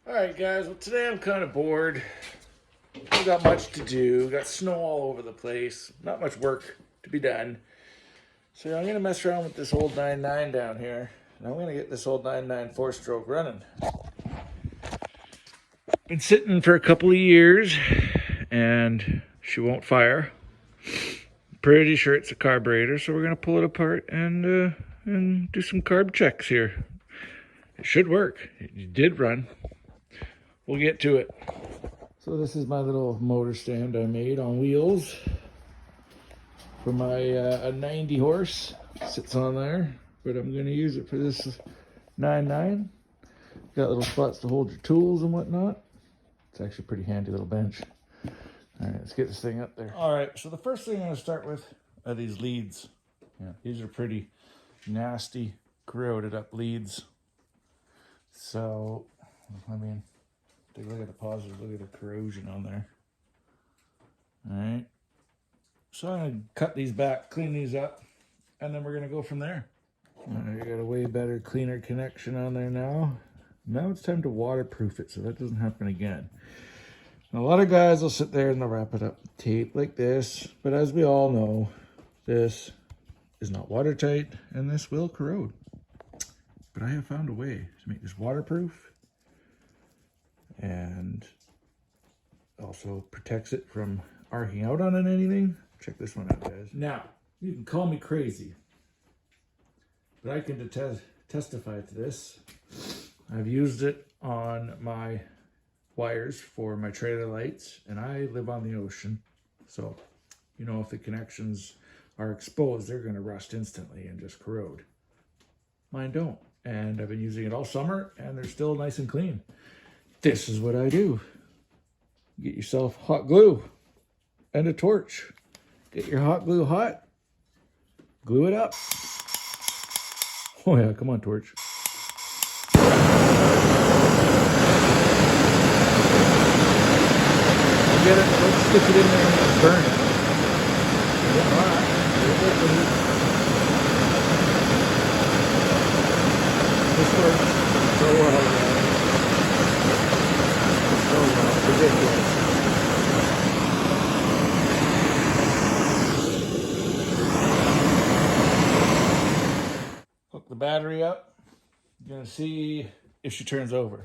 Alright guys, well today I'm kind of bored. I've got much to do, got snow all over the place, not much work to be done. So I'm going to mess around with this old 99 down here. And I'm going to get this old 99 4-stroke running. Been sitting for a couple of years and she won't fire. Pretty sure it's a carburetor, so we're going to pull it apart and do some carb checks here. It should work. It did run. We'll get to it. So this is my little motor stand I made on wheels for my a 90 horse. Sits on there, but I'm going to use it for this 99. Got little spots to hold your tools and whatnot. It's actually a pretty handy little bench. All right, let's get this thing up there. All right, so the first thing I'm going to start with are these leads. Yeah, these are pretty nasty, corroded up leads. So, I mean, take a look at the positive, look at the corrosion on there. All right. So I'm going to cut these back, clean these up, and then we're going to go from there. All right, you got a way better, cleaner connection on there now. Now it's time to waterproof it so that doesn't happen again. Now, a lot of guys will sit there and they'll wrap it up with tape like this, but as we all know, this is not watertight and this will corrode. But I have found a way to make this waterproof and also protects it from arcing out on anything. Check this one out, guys. Now, you can call me crazy, but I can testify to this. I've used it on my wires for my trailer lights, and I live on the ocean. So, you know, if the connections are exposed, they're going to rust instantly and just corrode. Mine don't. And I've been using it all summer, and they're still nice and clean. This is what I do. Get yourself hot glue and a torch. Get your hot glue hot. Glue it up. Oh yeah, come on, torch. Get it, let's stick it in there and burn it. Yeah, all right. This works so well, guys. So well, ridiculous. Hook the battery up. You're gonna see if she turns over.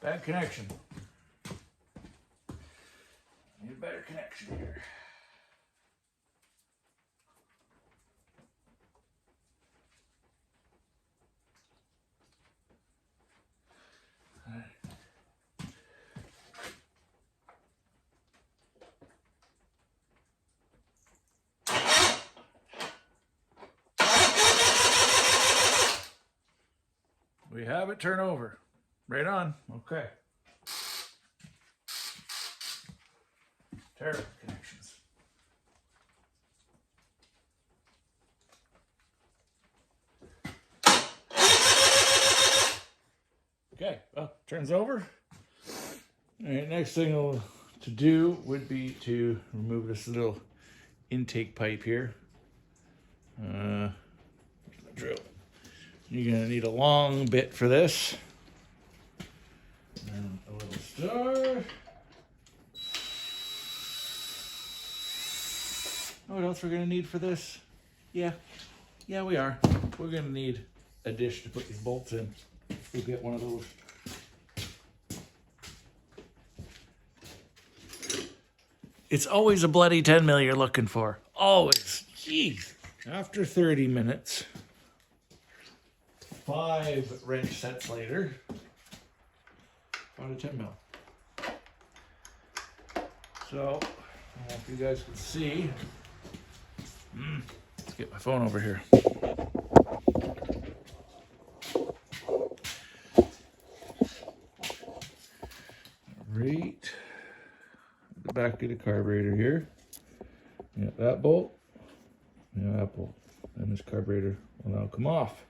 Bad connection. Need a better connection here. All right. We have it turn over. Right on. Okay. Terrible connections. Okay, well, turns over. All right, next thing to do would be to remove this little intake pipe here. Drill. You're gonna need a long bit for this. And a little star. Know what else we're gonna need for this? Yeah, we are. We're gonna need a dish to put these bolts in. We'll get one of those. It's always a bloody 10 mil you're looking for. Always. Jeez. After 30 minutes, 5 wrench sets later, found a 10 mil. So, I don't know if you guys can see. Let's get my phone over here. Right at the back of the carburetor here. Yeah, that bolt. Yeah, that bolt. And this carburetor will now come off.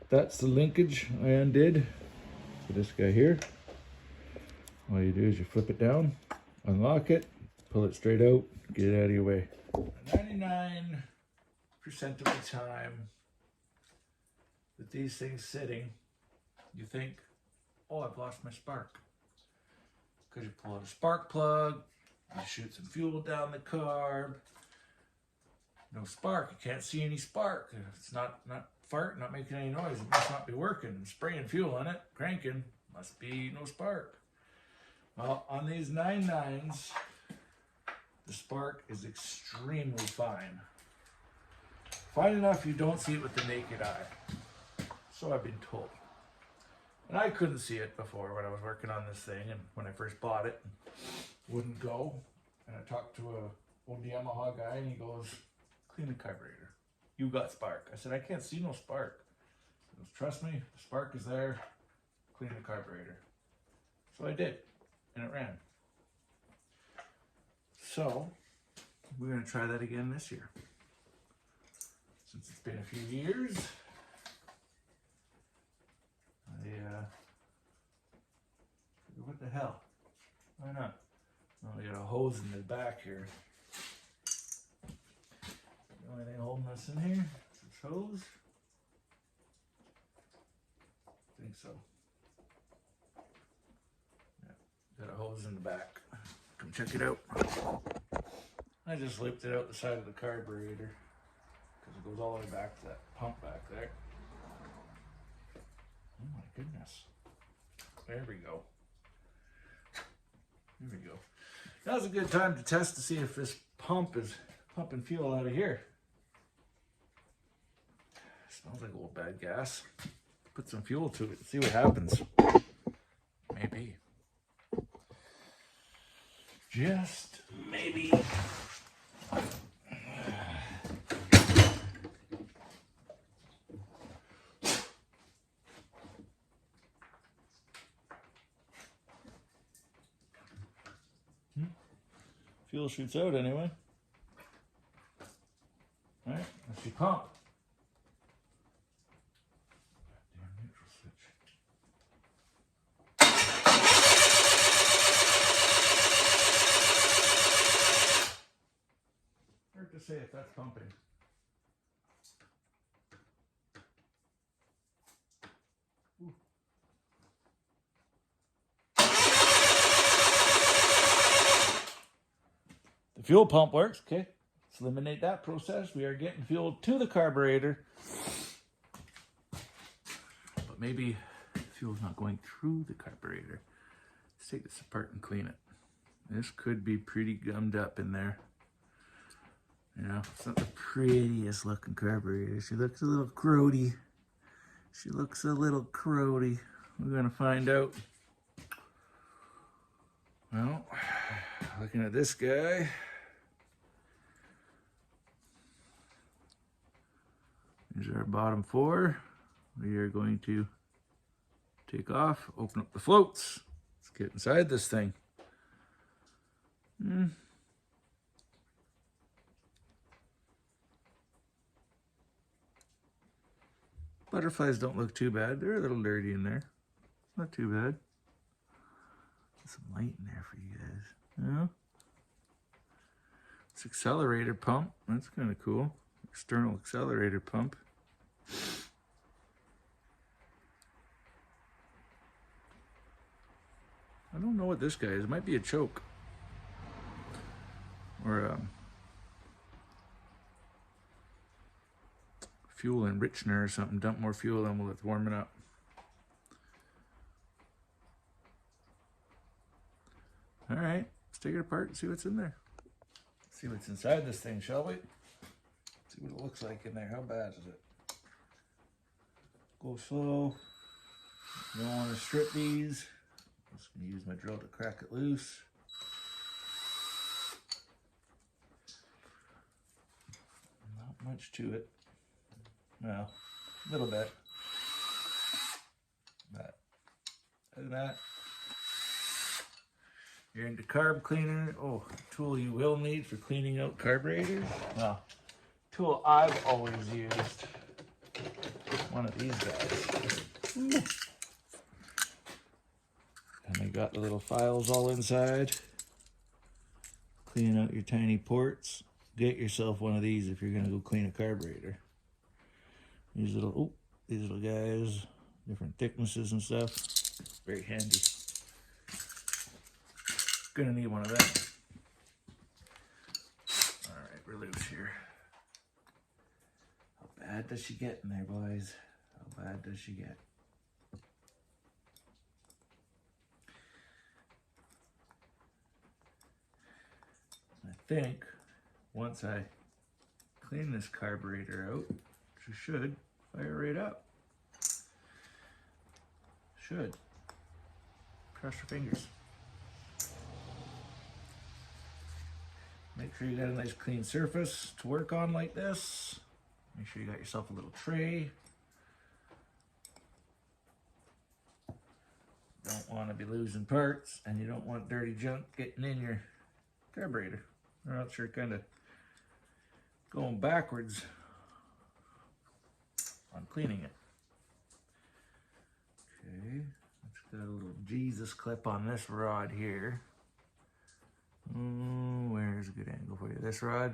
That's the linkage I undid for this guy here. All you do is you flip it down, unlock it, pull it straight out, get it out of your way. 99% of the time with these things sitting, you think, oh, I've lost my spark. Because you pull out a spark plug, you shoot some fuel down the carb, no spark, you can't see any spark. It's not farting, not making any noise, it must not be working. I'm spraying fuel in it, cranking, must be no spark. Well, on these 99s, the spark is extremely fine. Fine enough you don't see it with the naked eye. So I've been told. And I couldn't see it before when I was working on this thing and when I first bought it, wouldn't go. And I talked to a old Yamaha guy and he goes, clean the carburetor. You got spark. I said, I can't see no spark. He goes, trust me, the spark is there. Clean the carburetor. So I did, and it ran. So we're going to try that again this year. Since it's been a few years, what the hell? Why not? Well, we got a hose in the back here. The only thing holding us in here is this hose. I think so. Yeah, got a hose in the back. Come check it out. I just looped it out the side of the carburetor because it goes all the way back to that pump back there. Oh my goodness. There we go. There we go. Now's a good time to test to see if this pump is pumping fuel out of here. Smells like old bad gas. Put some fuel to it and see what happens. Maybe. Just maybe. Fuel shoots out anyway. All right, let's see pump. Damn neutral switch. Hard to say if that's pumping. Ooh. The fuel pump works, okay. Let's eliminate that process. We are getting fuel to the carburetor. But maybe fuel's not going through the carburetor. Let's take this apart and clean it. This could be pretty gummed up in there. You know, it's not the prettiest looking carburetor. She looks a little corrody. She looks a little corrody. We're gonna find out. Well, looking at this guy. Here's our bottom four. We are going to take off, open up the floats. Let's get inside this thing. Butterflies don't look too bad. They're a little dirty in there. Not too bad. Put some light in there for you guys. Yeah. It's accelerator pump. That's kind of cool. External accelerator pump. I don't know what this guy is. It might be a choke. Or fuel enrichener or something. Dump more fuel in while it's warming up. All right, let's take it apart and see what's in there. Let's see what's inside this thing, shall we? See what it looks like in there. How bad is it? Go slow. You don't want to strip these. I'm just going to use my drill to crack it loose. Not much to it. Well, a little bit. But other than that, you're into carb cleaner. Oh, tool you will need for cleaning out carburetors. Well, tool I've always used. One of these guys. And they got the little files all inside. clean out your tiny ports. Get yourself one of these if you're gonna go clean a carburetor. These little guys, different thicknesses and stuff. Very handy. Gonna need one of them. All right, we're loose here. How bad does she get in there, boys? How bad does she get? I think once I clean this carburetor out, she should fire right up. Should. Cross your fingers. Make sure you got a nice clean surface to work on like this. Make sure you got yourself a little tray. Don't want to be losing parts, and you don't want dirty junk getting in your carburetor, or else you're kind of going backwards on cleaning it. Okay, it's got a little Jesus clip on this rod here. Where's a good angle for you? This rod,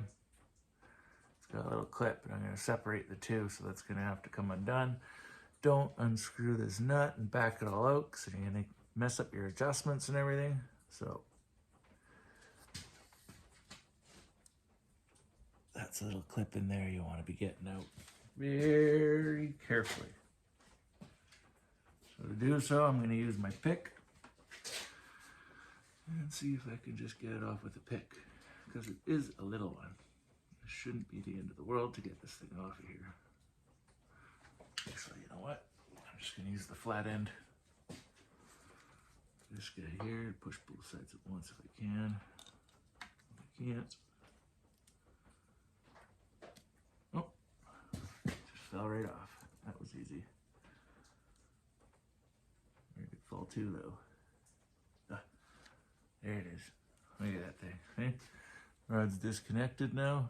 it's got a little clip, and I'm going to separate the two, so that's going to have to come undone. Don't unscrew this nut and back it all out, because you're going to mess up your adjustments and everything. So that's a little clip in there you want to be getting out very carefully. So to do so, I'm going to use my pick and see if I can just get it off with a pick, because it is a little one. It shouldn't be the end of the world to get this thing off of here. Actually, you know what? I'm just going to use the flat end. This guy here, push both sides at once if I can. If I can't. Oh, just fell right off. That was easy. Where did it fall to, though? There it is. Look at that thing. Okay? Rod's disconnected now.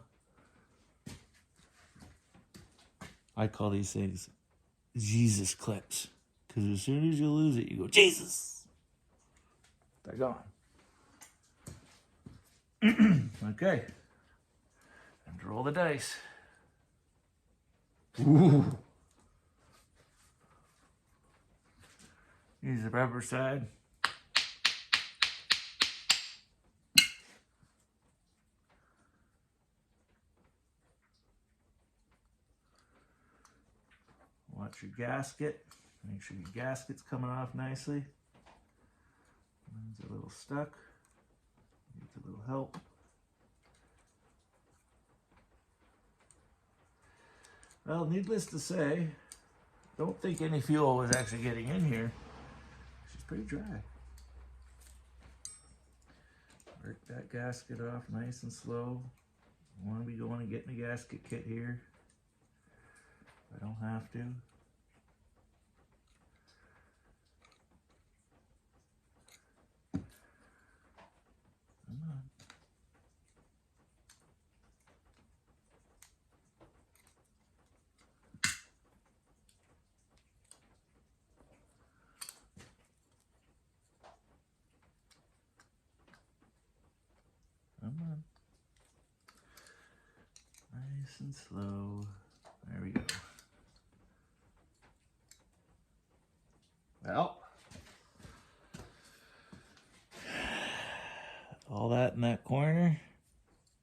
I call these things Jesus clips, because as soon as you lose it, you go, Jesus! They're gone. Okay. Time to roll the dice. Ooh. Use the rubber side. Watch your gasket. Make sure your gasket's coming off nicely. Mine's a little stuck. Needs a little help. Well, needless to say, don't think any fuel was actually getting in here. She's pretty dry. Work that gasket off nice and slow. I want to be going and getting a gasket kit here. I don't have to. Come on. Come on. Nice and slow. There we go. Well, all that in that corner,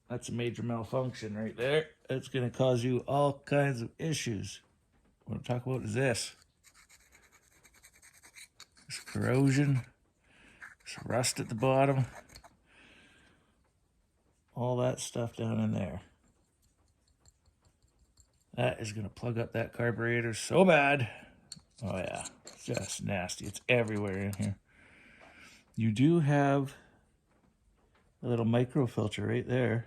that's a major malfunction right there. It's going to cause you all kinds of issues. What I'm talking about is this corrosion, this rust at the bottom, all that stuff down in there. That is going to plug up that carburetor so bad. Oh yeah, it's just nasty. It's everywhere in here. You do have a little microfilter right there.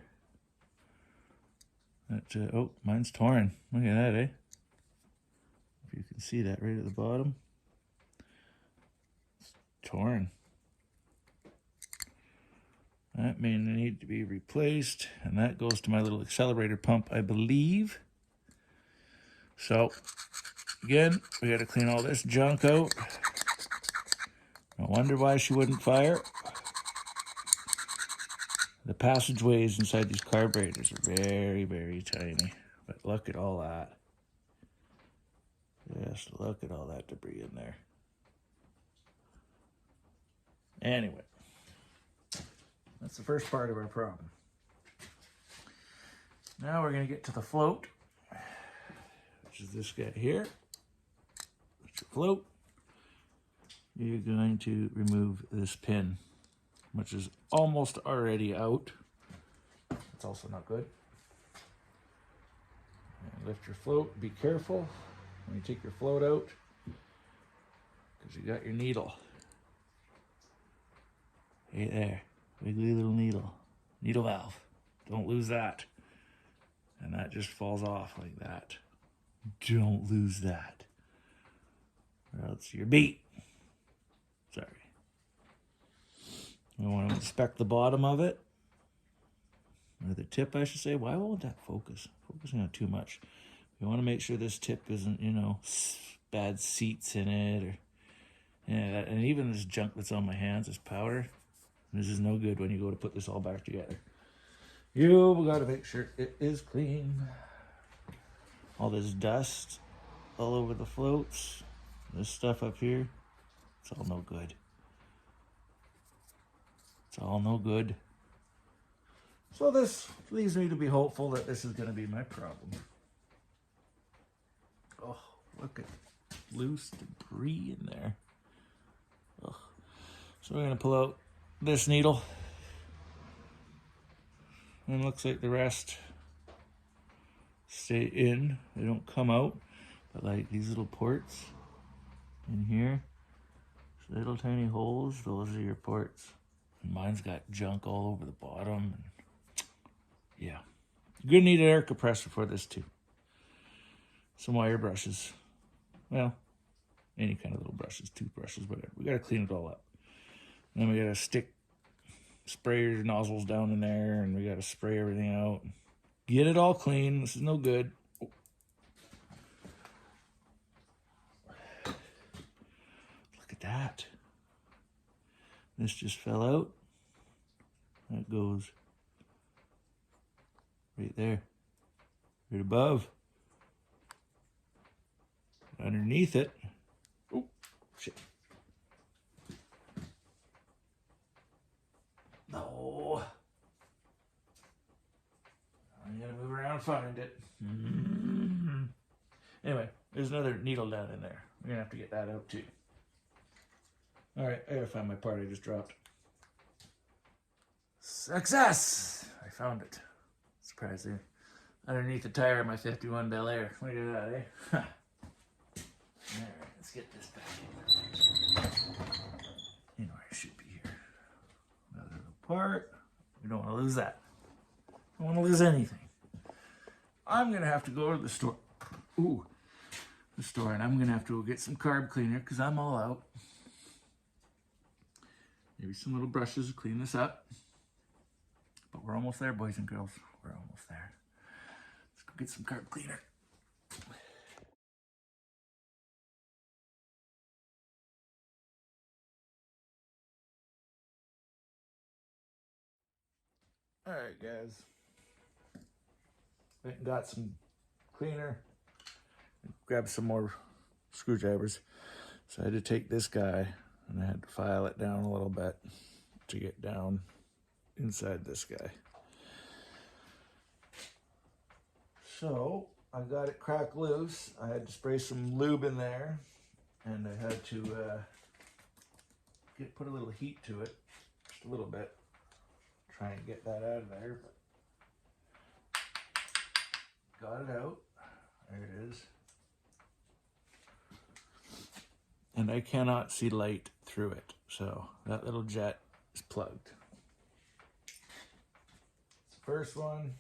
That, oh, mine's torn. Look at that, eh? If you can see that right at the bottom. It's torn. That may need to be replaced, and that goes to my little accelerator pump, I believe. So, again, we got to clean all this junk out. No wonder why she wouldn't fire. The passageways inside these carburetors are very, very tiny. But look at all that. Just look at all that debris in there. Anyway, that's the first part of our problem. Now we're going to get to the float, which is this guy here. That's your float. You're going to remove this pin, which is almost already out. It's also not good. And lift your float. Be careful when you take your float out, because you got your needle. Right there. Wiggly little needle. Needle valve. Don't lose that. And that just falls off like that. Don't lose that, or else you're beat. Sorry. We want to inspect the bottom of it, or the tip, I should say. Why won't that focus? Focusing on too much. We want to make sure this tip isn't, you know, bad seats in it, or yeah, and even this junk that's on my hands, this powder. This is no good when you go to put this all back together. You've got to make sure it is clean. All this dust all over the floats, this stuff up here, it's all no good. It's all no good. So this leaves me to be hopeful that this is going to be my problem. Oh, look at loose debris in there. Oh. So we're going to pull out this needle. And it looks like the rest stay in. They don't come out. But like these little ports in here, little tiny holes, those are your ports. And mine's got junk all over the bottom. Yeah. You're gonna need an air compressor for this too. Some wire brushes. Well, any kind of little brushes, toothbrushes, whatever. We gotta clean it all up. And then we gotta stick sprayer nozzles down in there, and we gotta spray everything out. Get it all clean. This is no good. Oh. Look at that. This just fell out. That goes right there. Right above. Underneath it. Oh, shit. No. I'm gonna move around and find it. Anyway, there's another needle down in there. We're gonna have to get that out too. All right, I gotta find my part I just dropped. Success! I found it. Surprisingly. Underneath the tire of my 51 Bel Air. Look at that, eh? All right, let's get this back in. You know where it should be here. Another little part. We don't want to lose that. Don't want to lose anything. I'm gonna have to go to the store. Ooh, the store, and I'm gonna have to go get some carb cleaner because I'm all out. Maybe some little brushes to clean this up. But we're almost there, boys and girls. We're almost there. Let's go get some carb cleaner. All right, guys. Went and got some cleaner. Grabbed some more screwdrivers. So I had to take this guy and I had to file it down a little bit to get down inside this guy. So I got it cracked loose. I had to spray some lube in there, and I had to put a little heat to it, just a little bit. Try and get that out of there, but got it out. There it is. And I cannot see light through it, so that little jet is plugged. It's the first one.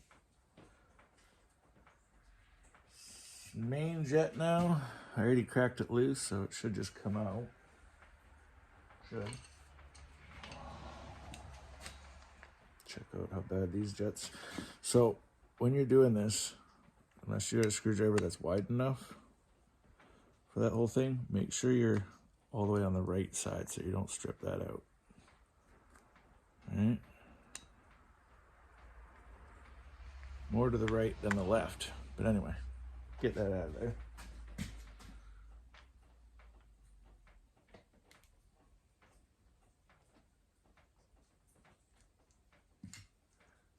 Main jet now. I already cracked it loose, so it should just come out. Should. Check out how bad these jets. So when you're doing this, unless you got a screwdriver that's wide enough for that whole thing, make sure you're all the way on the right side so you don't strip that out. All right. more to the right than the left. But anyway, get that out of there.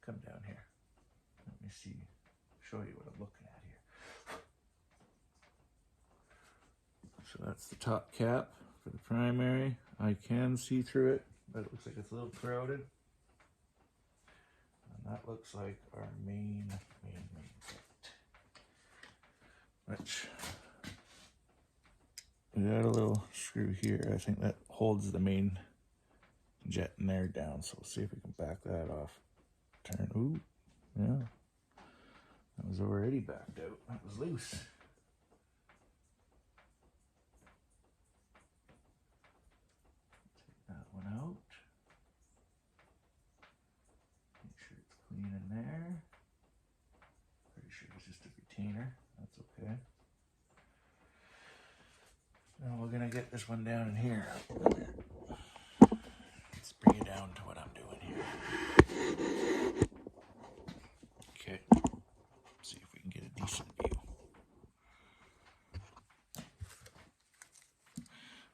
Come down here. Let me see, show you what I'm looking at here. So that's the top cap for the primary. I can see through it, but it looks like it's a little crowded. And that looks like our main jet. Which, we got a little screw here. I think that holds the main jet in there down. So we'll see if we can back that off. Turn, ooh, yeah. That was already backed out. That was loose. Take that one out. Make sure it's clean in there. Pretty sure it's just a retainer. That's okay. Now we're gonna get this one down in here. Let's bring it down to what I'm doing here. Okay. See if we can get a decent view.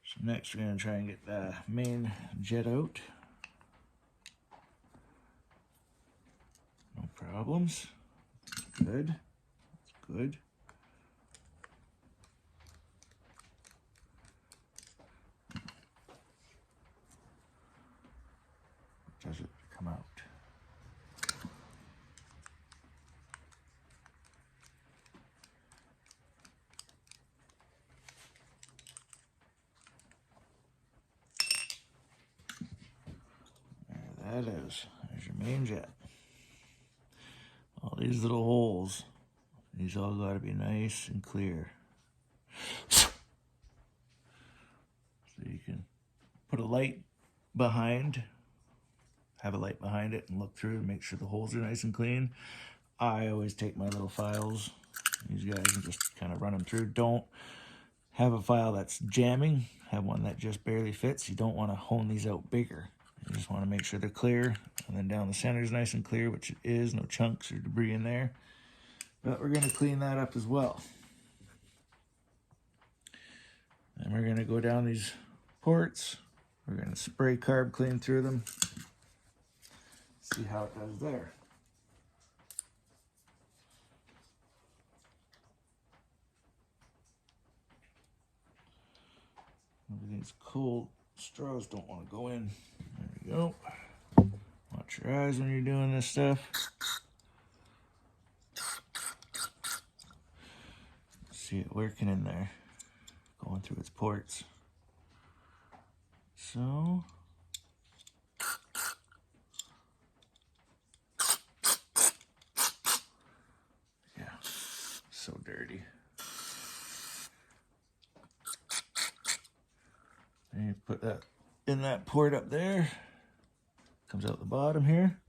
So next we're gonna try and get the main jet out. No problems. Good. That's good. Does it come out? There that is. There's your main jet. All these little holes, these all got to be nice and clear. So you can put a light behind, have a light behind it and look through and make sure the holes are nice and clean. I always take my little files, these guys, and just kind of run them through. Don't have a file that's jamming, have one that just barely fits. You don't want to hone these out bigger. You just want to make sure they're clear, and then down the center is nice and clear, which it is, no chunks or debris in there. But we're going to clean that up as well. And we're going to go down these ports. We're going to spray carb clean through them. See how it does there. Everything's cold. Straws don't want to go in. There we go. Watch your eyes when you're doing this stuff. See it working in there. Going through its ports. So... yeah, so dirty. And you put that in that port up there. Comes out the bottom here.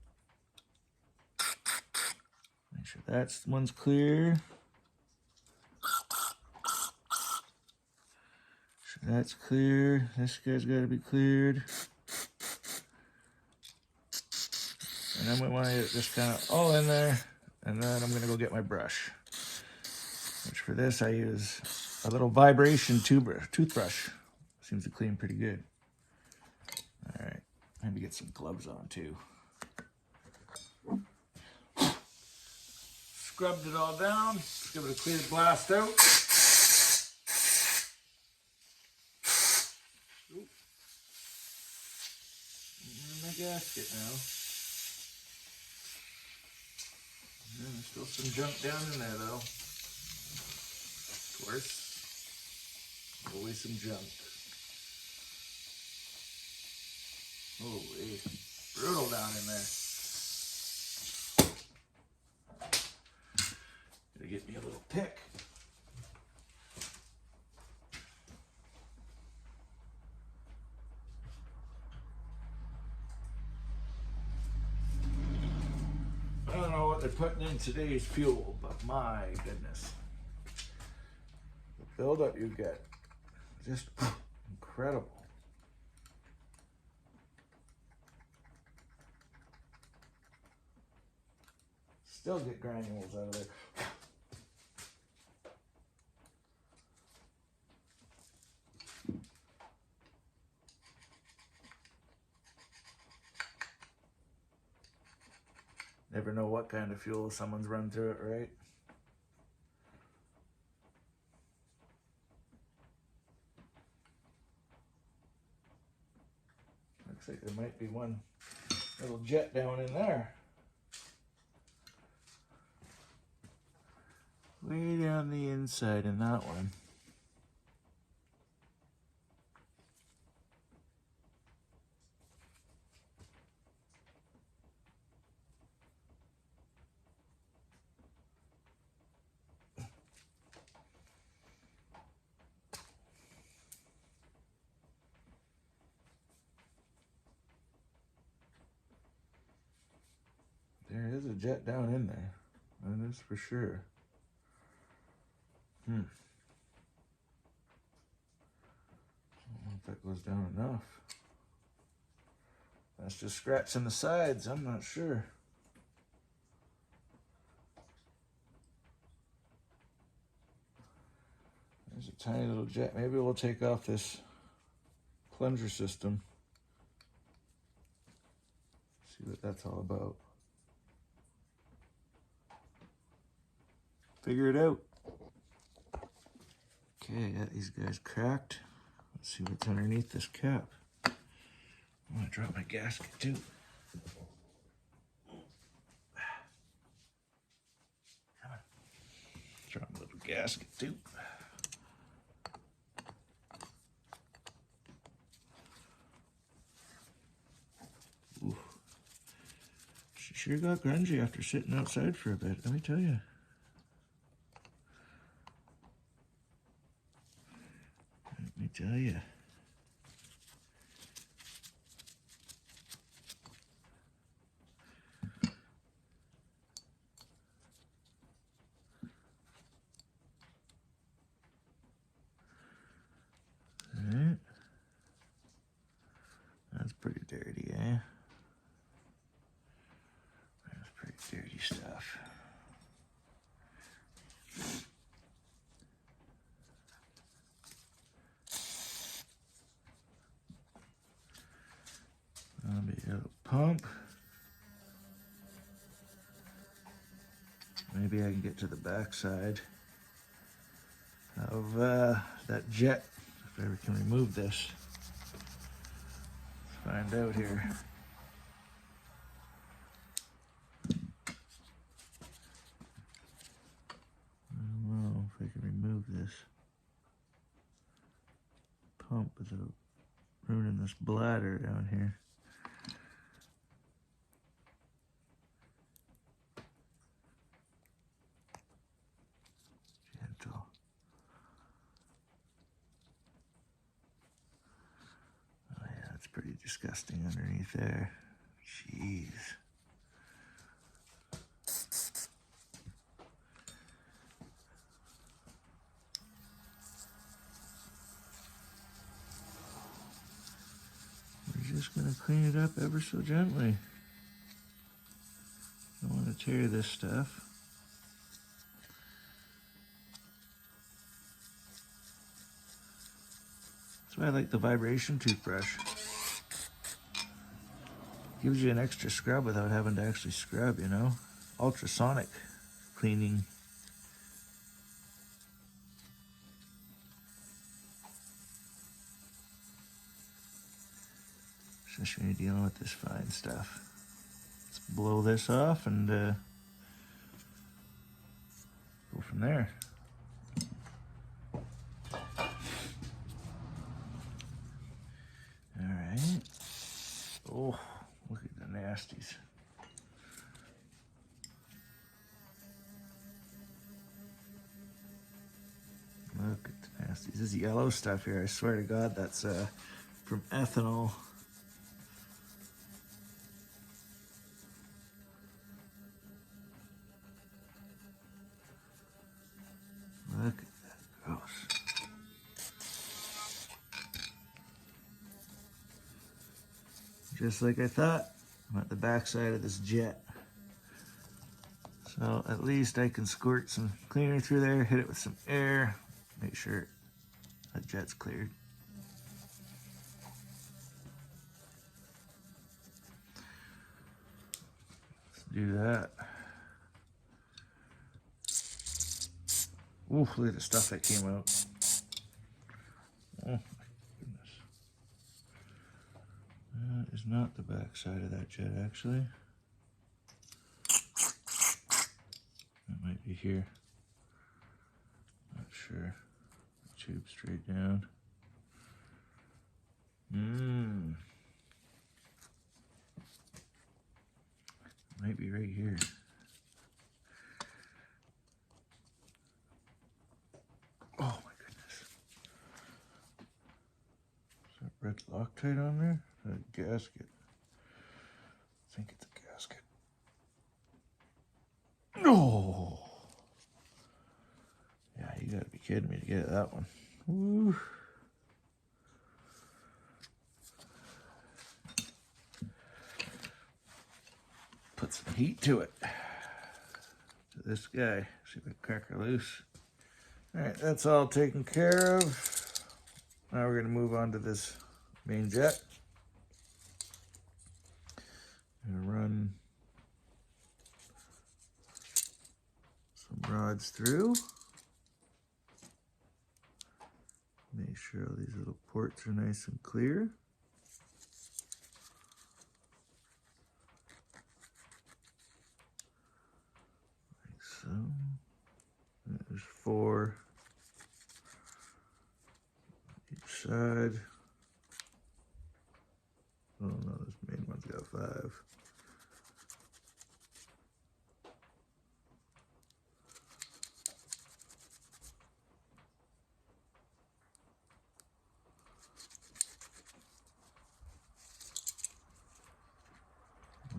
Make sure that's one's clear. Sure that's clear. This guy's got to be cleared. And then we want to get this kind of all in there. And then I'm going to go get my brush. Which for this I use a little vibration toothbrush. Seems to clean pretty good. All right, maybe get some gloves on too. Scrubbed it all down. Let's give it a clear blast out. Oop. In my gasket now. And there's still some junk down in there though. Of course. Always some junk. Holy, brutal down in there. Gotta get me a little pick. I don't know what they're putting in today's fuel, but my goodness. The buildup you get, just incredible. still get granules out of there. Never know what kind of fuel someone's run through it, right? Looks like there might be one little jet down in there. Way down the inside in that one. There is a jet down in there. That is for sure. I don't know if that goes down enough. That's just scratching the sides. I'm not sure. There's a tiny little jet. Maybe we'll take off this plunger system. See what that's all about. Figure it out. Okay, got these guys cracked. Let's see what's underneath this cap. I'm gonna drop my gasket too. Come on. Drop a little gasket too. Ooh. She sure got grungy after sitting outside for a bit, let me tell you. Let me tell you. Alright. That's pretty dirty, eh? That's pretty dirty stuff. That'll be a pump. Maybe I can get to the back side of that jet if I ever can remove this. Let's find out here. I don't know if I can remove this pump without ruining this bladder down here. Gentle. Oh yeah, it's pretty disgusting underneath there. Jeez. We're just gonna clean it up ever so gently. Don't want to tear this stuff. That's why I like the vibration toothbrush. Gives you an extra scrub without having to actually scrub, you know? Ultrasonic cleaning. Especially when you're dealing with this fine stuff. Let's blow this off and go from there. Alright. Oh, look at the nasties. Look at the nasties. This is yellow stuff here. I swear to God, that's from ethanol. Look at that, gross. Just like I thought, I'm at the back side of this jet. So at least I can squirt some cleaner through there, hit it with some air, make sure that jet's cleared. Let's do that. Oof, look at the stuff that came out. Oh my goodness. That is not the back side of that jet, actually. That might be here. Not sure. Tube straight down. Might be right here. Oh my goodness. Is that red Loctite on there? A gasket. I think it's a gasket. No! Yeah, you gotta be kidding me to get that one. Woo. Put some heat to it. To this guy. See if we can crack her loose. Alright, that's all taken care of. Now we're going to move on to this main jet. I'm going to run some rods through. Make sure all these little ports are nice and clear. Like so. There's 4 each side. Oh no, this main one's got 5.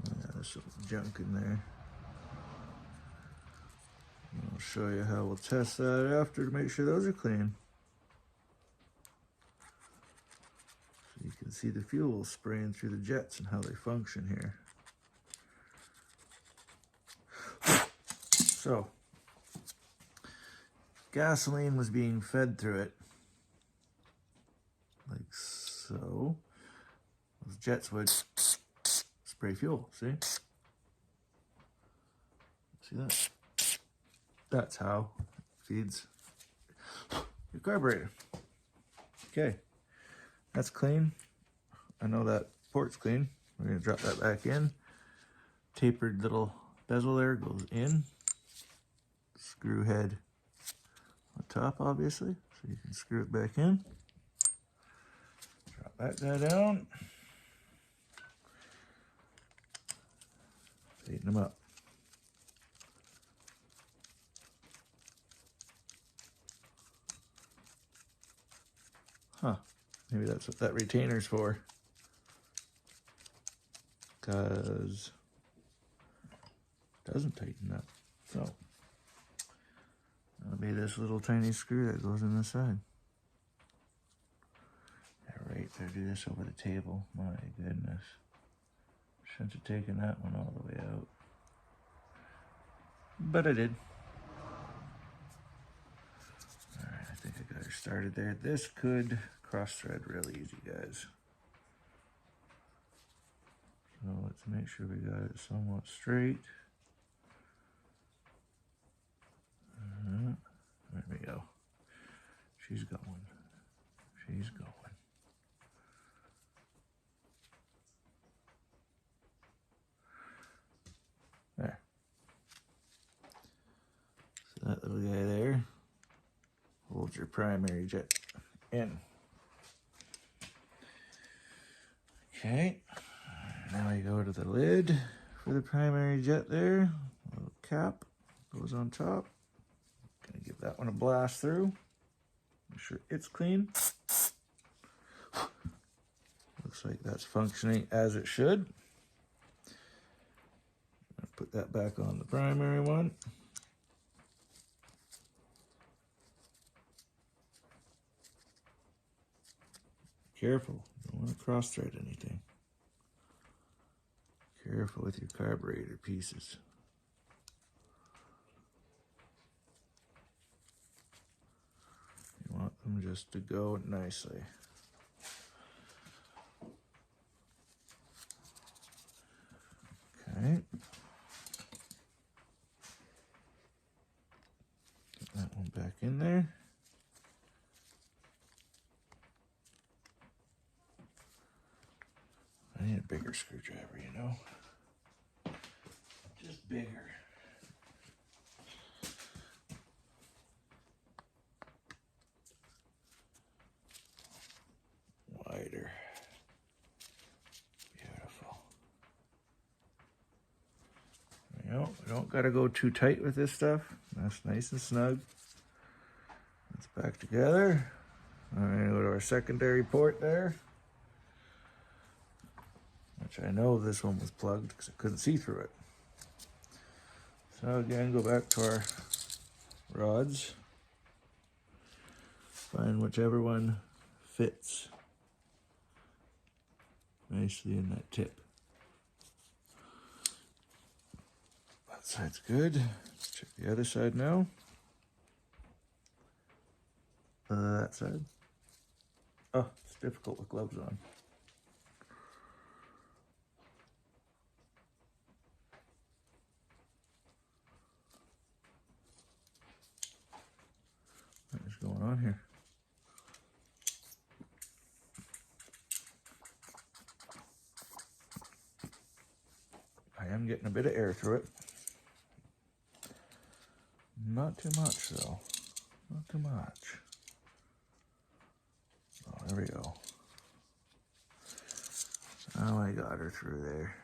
Yeah, there's some junk in there. I'll show you how we'll test that after to make sure those are clean. So you can see the fuel spraying through the jets and how they function here. So, gasoline was being fed through it, like so. Those jets would spray fuel, see? See that? That's how it feeds your carburetor. Okay, that's clean. I know that port's clean. We're gonna drop that back in. Tapered little bezel there goes in. Screw head on top, obviously, so you can screw it back in. Drop that guy down. Tighten them up. Huh, maybe that's what that retainer's for. Because it doesn't tighten up. So, that'll be this little tiny screw that goes in the side. Alright, better do this over the table. My goodness. Shouldn't have taken that one all the way out. But I did. Alright, I think I got her started there. This could cross-thread real easy, guys. So let's make sure we got it somewhat straight. There we go. She's going. She's going. There. So that little guy there holds your primary jet in. Okay. Now you go to the lid for the primary jet there. A little cap goes on top. Gonna give that one a blast through. Make sure it's clean. Looks like that's functioning as it should. Put that back on the primary one. Careful, don't want to cross thread anything. Careful with your carburetor pieces. them just to go nicely. Okay. Get that one back in there. I need a bigger screwdriver, you know? Just bigger. Wider. Beautiful. You know, we don't gotta go too tight with this stuff. That's nice and snug. It's back together. All right, go to our secondary port there. Which I know this one was plugged because I couldn't see through it. So again, go back to our rods. Find whichever one fits nicely in that tip. That side's good. Let's check the other side now. That side. Oh, it's difficult with gloves on. What is going on here? I am getting a bit of air through it. Not too much though. Not too much. Oh, there we go. Oh, I got her through there.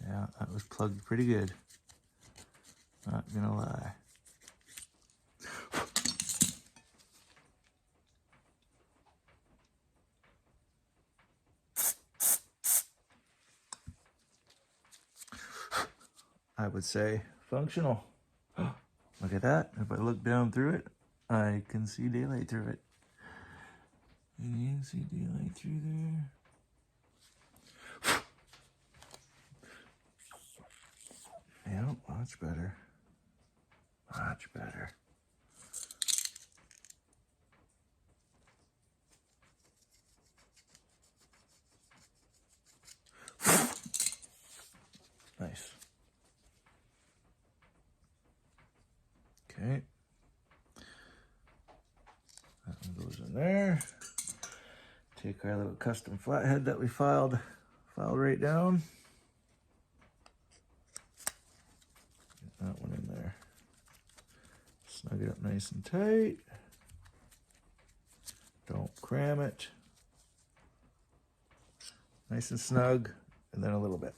Yeah, that was plugged pretty good. Not gonna lie. I would say functional. Look at that. If I look down through it, I can see daylight through it. You can see daylight through there. Yeah, much better. Much better. Nice. Okay. That one goes in there. Take our little custom flathead that we filed right down. Get that one in there. Snug it up nice and tight. Don't cram it. Nice and snug, and then a little bit.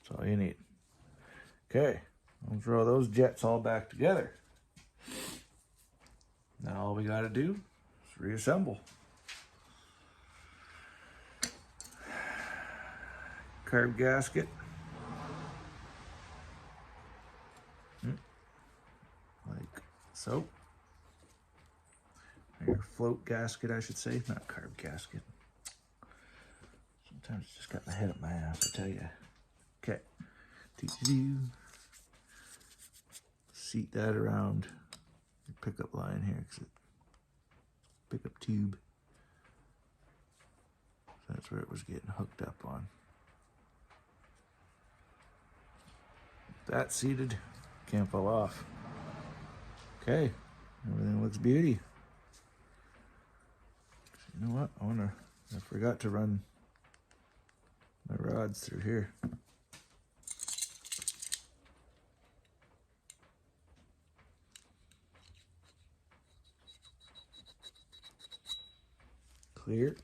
That's all you need. Okay, I'll throw those jets all back together. Now all we gotta do is reassemble. Carb gasket. Like so. Or your float gasket, I should say, not carb gasket. Sometimes it's just got my head up my ass, I tell you. Okay. Seat that around your pickup line here, pickup tube. So that's where it was getting hooked up on. That's seated, can't fall off. Okay, everything looks beauty. You know what? I forgot to run my rods through here. Clear.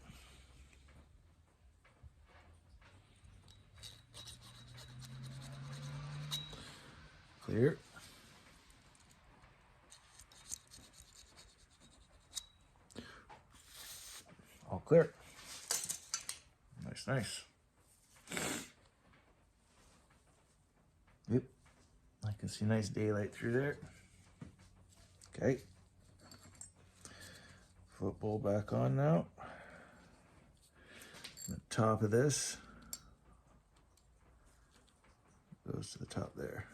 Clear. All clear. Nice, nice. Yep. I can see nice daylight through there. Okay. Foot bowl back on now. The top of this goes to the top there.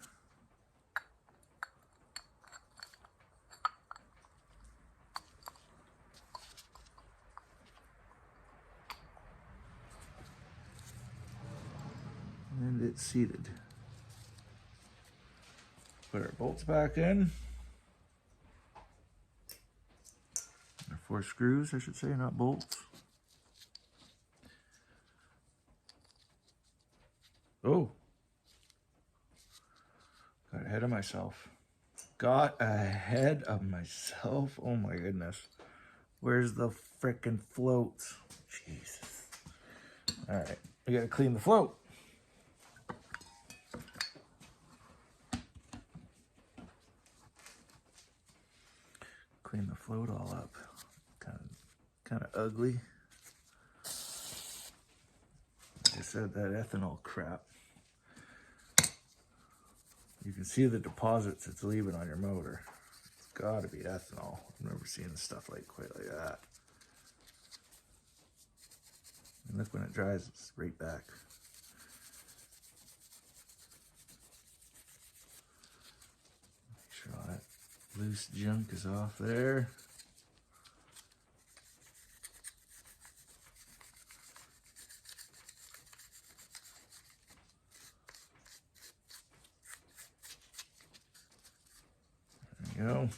it seated. Put our bolts back in. Our 4 screws, I should say, not bolts. Oh. Got ahead of myself. Oh my goodness. Where's the frickin' floats? Jesus. Alright, we gotta clean the float. Clean the float all up. Kind of ugly. Like I said, that ethanol crap. You can see the deposits it's leaving on your motor. It's gotta be ethanol. I've never seen stuff quite like that. And look, when it dries, it's right back. Make sure all that loose junk is off there. There you go.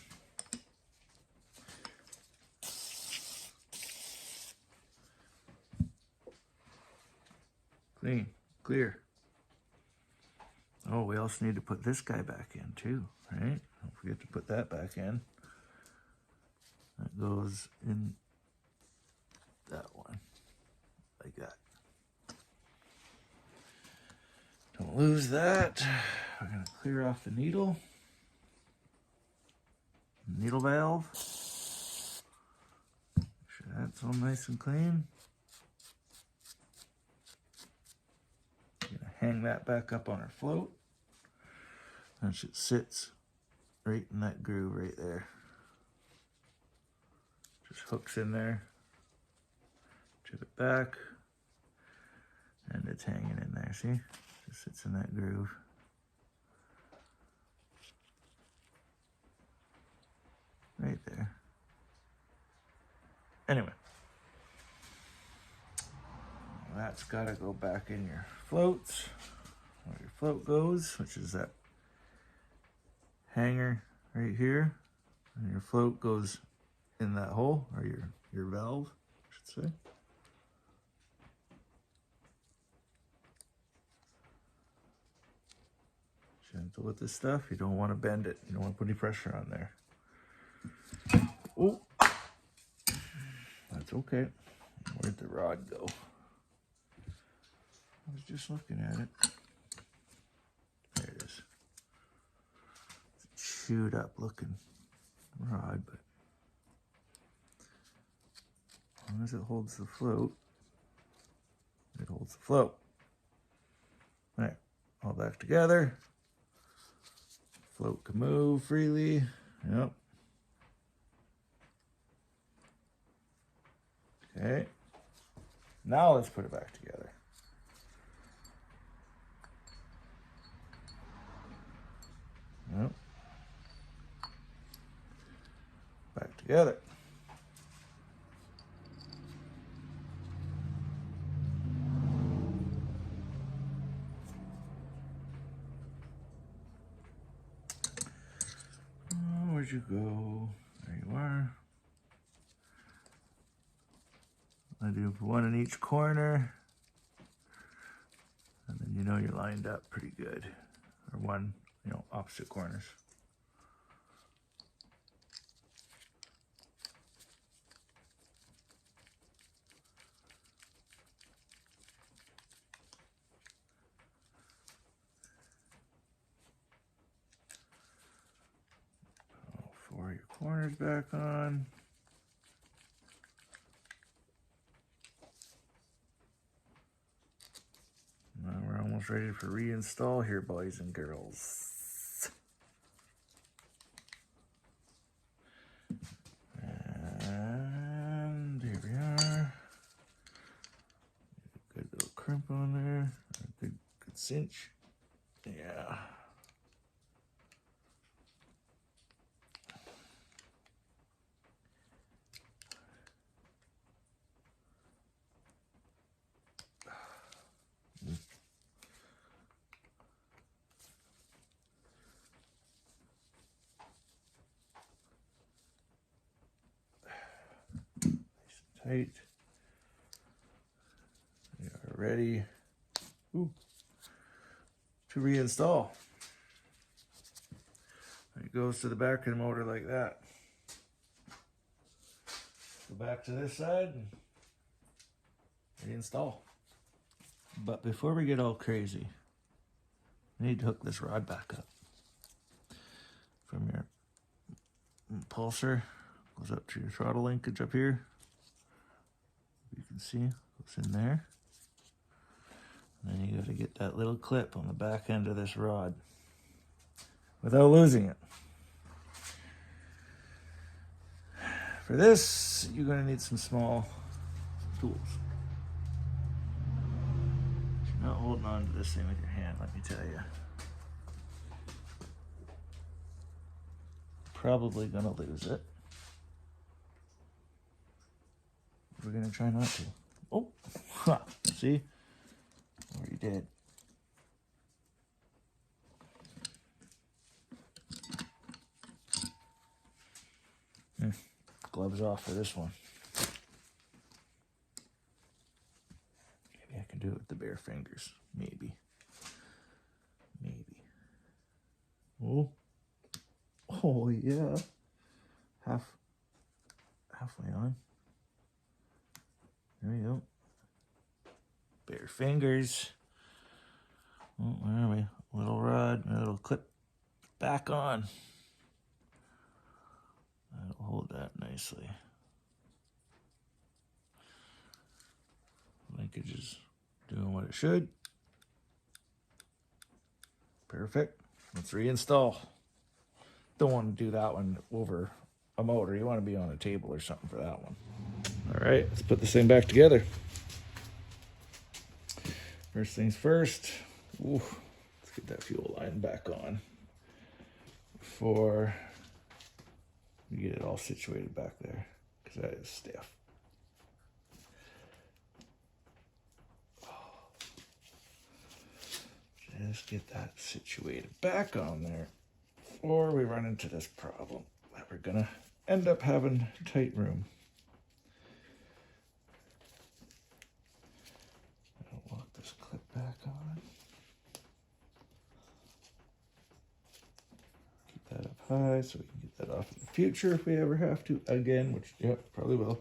Clean, clear. Oh, we also need to put this guy back in too, right? Don't forget to put that back in. That goes in that one, like that. Don't lose that. We're gonna clear off the needle valve. Make sure that's all nice and clean. Gonna hang that back up on our float. And it sits right in that groove right there. Just hooks in there. Tip it back. And it's hanging in there, see? Just sits in that groove. Right there. Anyway. That's gotta go back in your floats. Where your float goes, which is that hanger right here. And your float goes in that hole, or your valve, I should say. Gentle with this stuff. You don't want to bend it. You don't want to put any pressure on there. Oh, that's okay. Where'd the rod go? I was just looking at it. There it is. It's a chewed up looking rod, but as long as it holds the float, it holds the float. All right, all back together. Float can move freely. Yep. Okay. Now let's put it back together. Yep. Back together. Oh, where'd you go? There you are. I do one in each corner. And then you know you're lined up pretty good. Or one, opposite corners. All 4 of your corners back on. Now we're almost ready for reinstall here, boys and girls. And here we are. Good little crimp on there. A good cinch. Yeah. tight. We are ready to reinstall. It goes to the back of the motor like that. Go back to this side and reinstall. But before we get all crazy, we need to hook this rod back up. From your pulser, goes up to your throttle linkage up here. You can see, goes in there. And then you got to get that little clip on the back end of this rod without losing it. For this, you're going to need some small tools. You're not holding on to this thing with your hand, let me tell you. Probably going to lose it. We're going to try not to. Oh, ha, see? Already did. Gloves off for this one. Maybe I can do it with the bare fingers. Maybe. Maybe. Oh yeah. Halfway on. There we go. Bare fingers. Oh, where are we? Little rod, a little clip back on. That'll hold that nicely. Linkage is doing what it should. Perfect. Let's reinstall. Don't want to do that one over a motor. You want to be on a table or something for that one. All right, let's put this thing back together. First things first. Let's get that fuel line back on before we get it all situated back there, because that is stiff. Just get that situated back on there before we run into this problem that we're gonna end up having tight room. I'll lock this clip back on. Keep that up high so we can get that off in the future if we ever have to again, which, yep, probably will.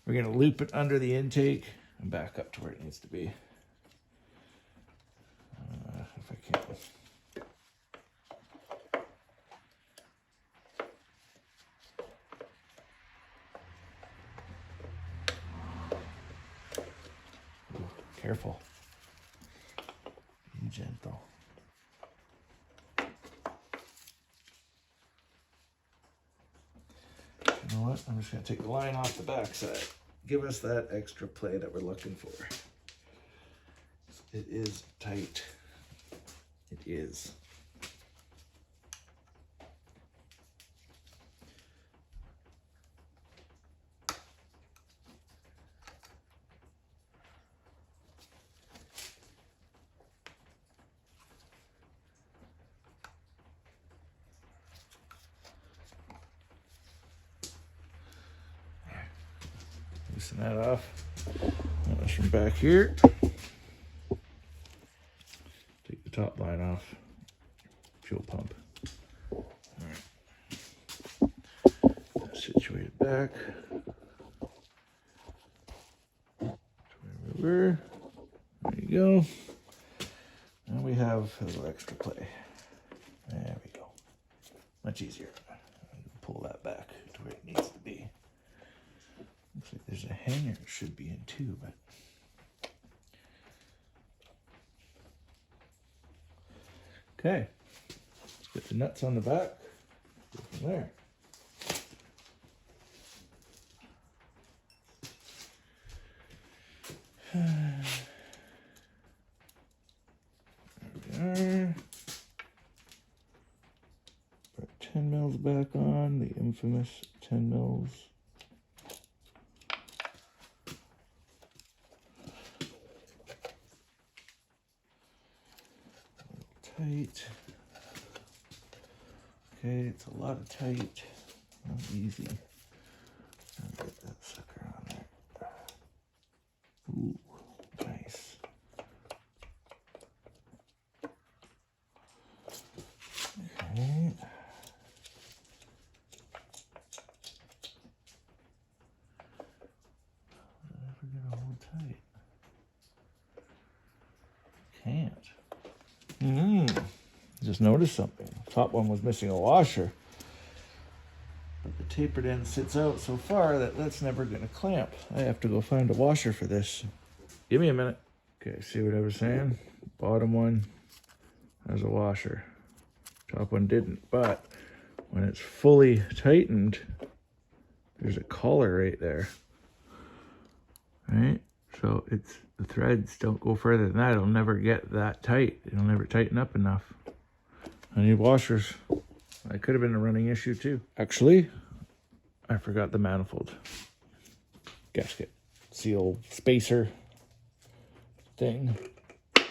We're gonna loop it under the intake and back up to where it needs to be. If I can. Careful. Be gentle. You know what? I'm just going to take the line off the backside. Give us that extra play that we're looking for. It is tight. It is. Loosen that off. That's from back here. Take the top line off. Fuel pump. All right. Situate it back. There you go. Now we have a little extra play. There we go. Much easier. Pull that back to where it needs to be. Looks like there's a hanger it should be in too, but okay. Let's get the nuts on the back. Go from there. There we are. Put 10 mils back on, the infamous 10 mils. Tight. Okay, it's a lot of tight. Not easy. I'll get that sucker on there. Just noticed something. Top one was missing a washer. But the tapered end sits out so far that that's never going to clamp. I have to go find a washer for this. Give me a minute. Okay, see what I was saying? Bottom one has a washer. Top one didn't. But when it's fully tightened, there's a collar right there. Right? So it's the threads don't go further than that. It'll never get that tight. It'll never tighten up enough. I need washers. That could have been a running issue too. Actually, I forgot the manifold gasket seal spacer thing. I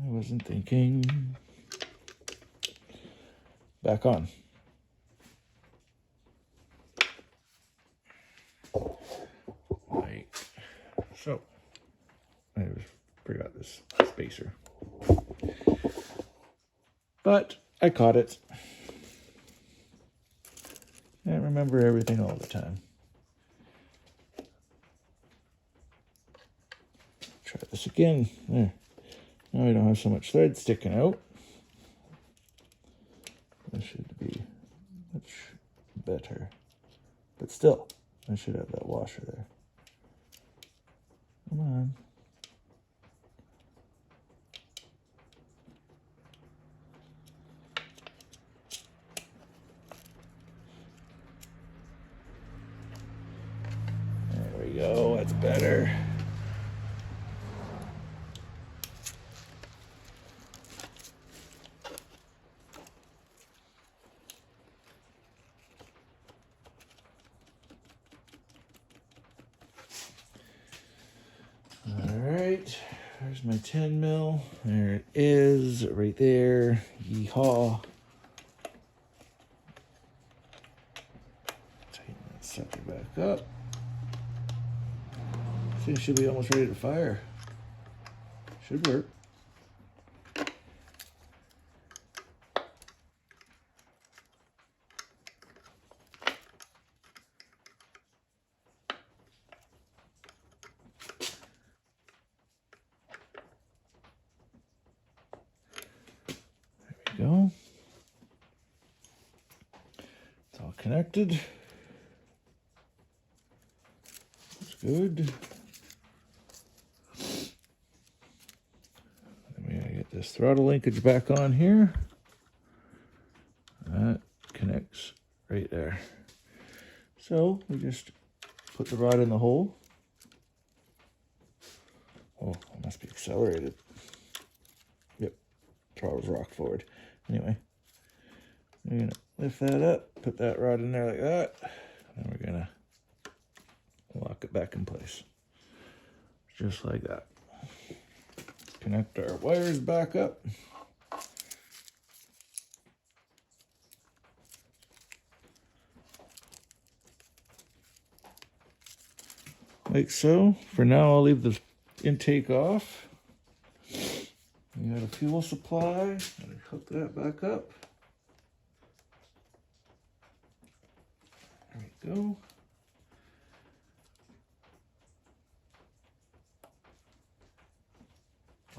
wasn't thinking. Back on. Like so. I forgot this spacer. But I caught it. Can't remember everything all the time. Try this again. There. Now I don't have so much thread sticking out. That should be much better. But still, I should have that washer there. Come on. There we go, that's better. Alright, there's my 10 mil. There it is, right there. Yeehaw. Tighten that sucker back up. Thing should be almost ready to fire. Should work. There we go. It's all connected. That's good. This throttle linkage back on here. That connects right there. So we just put the rod in the hole. Oh, it must be accelerated. Yep, throttle's rocked forward. Anyway, we're gonna lift that up, put that rod in there like that, and we're gonna lock it back in place. Just like that. Connect our wires back up. Like so. For now, I'll leave the intake off. We got a fuel supply. Gotta hook that back up. There we go.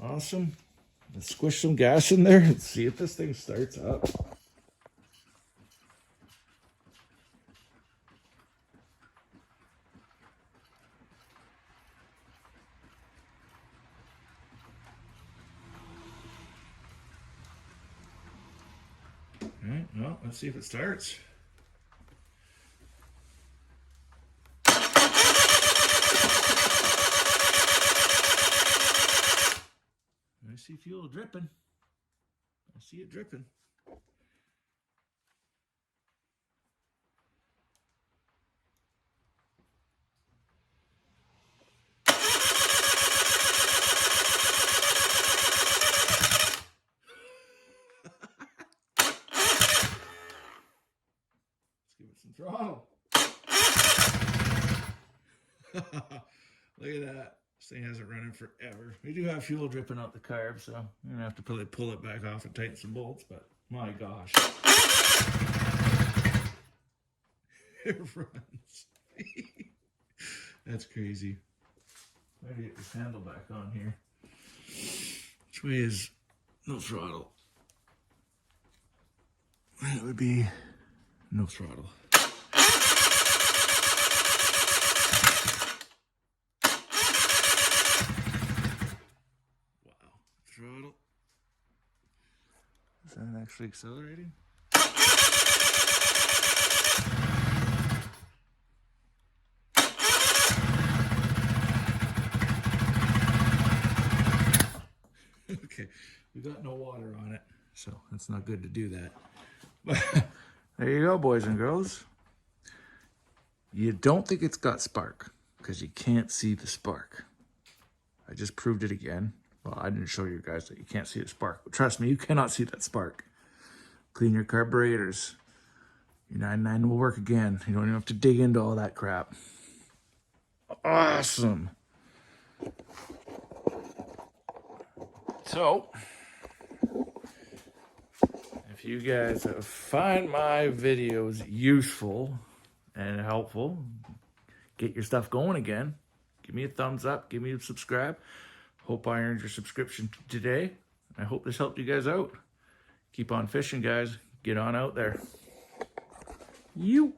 Awesome. Let's squish some gas in there and see if this thing starts up. All right, well, let's see if it starts. I see fuel dripping. I see it dripping. Let's give it some throttle. Look at that. This thing hasn't run in forever. We do have fuel dripping out the carb, so I'm going to have to probably pull it back off and tighten some bolts, but my gosh. It runs. That's crazy. I gotta get this handle back on here. Which Which way is no throttle? That would be no throttle. Wow. Throttle. Is that actually accelerating? Okay, we got no water on it, so it's not good to do that. But there you go, boys and girls. You don't think it's got spark because you can't see the spark. I just proved it again. Well, I didn't show you guys that you can't see the spark, but trust me, you cannot see that spark. Clean your carburetors. Your 99 will work again. You don't even have to dig into all that crap. Awesome. So, if you guys find my videos useful and helpful, get your stuff going again. Give me a thumbs up. Give me a subscribe. Hope I earned your subscription today. I hope this helped you guys out. Keep on fishing, guys. Get on out there. You.